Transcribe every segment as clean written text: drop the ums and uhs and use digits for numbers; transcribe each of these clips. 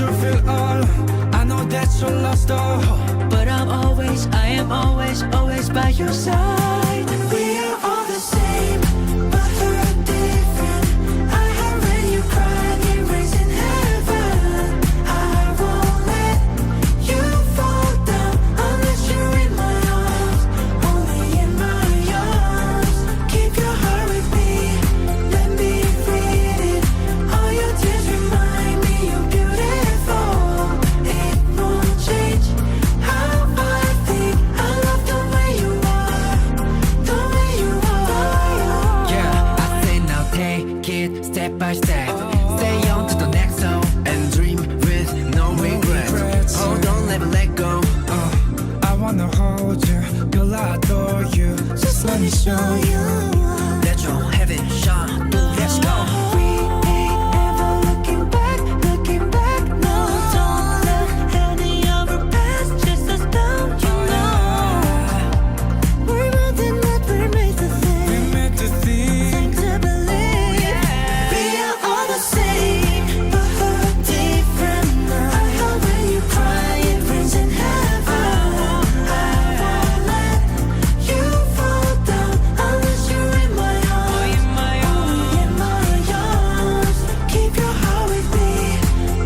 to feel all. I know that you lost all hope, but I am always by your side. We are all the same, but we're different. I have read you cry, it rains in heaven. I won't let you fall down unless you're in my arms, only in my arms. Keep your heart with me, let me read it. All your tears remind me you're beautiful. It won't change how I think. I love the way you are, the way you are. yeah. I say now take it step by step. Stay on to the next song and dream with no regrets. Hold on, never let go. I wanna hold you, girl, I adore you. Just let me show you. Let your heaven shine through, let's go. We ain't ever looking back, no. Don't look any other past, just us down, you know. We're more than that, we're made to think. We meant to think. Time to believe. We are all the same, but we're different now. I love when you cry, it rains in heaven. I won't let you fall down unless you're in my arms, only in my arms. Keep your heart with me,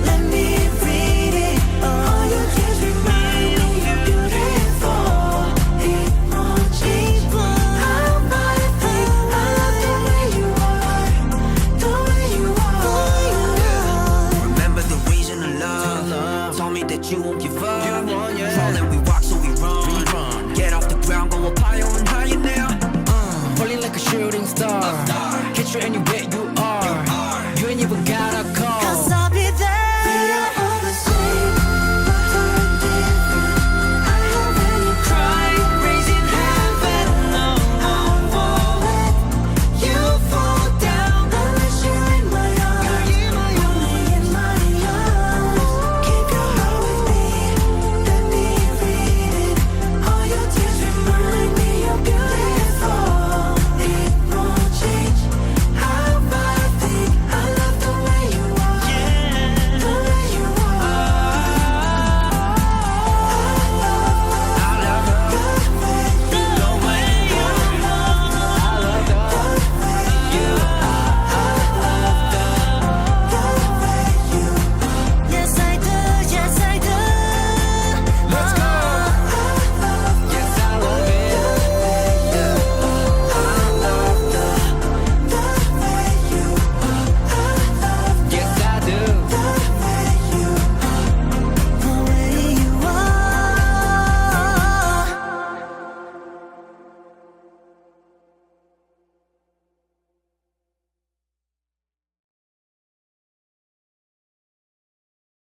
let me read it. All your tears remind me you're beautiful. It won't change how I think. I love the way you are, the way you are. Remember the reason of love. Told me that you won't give up. Falling, we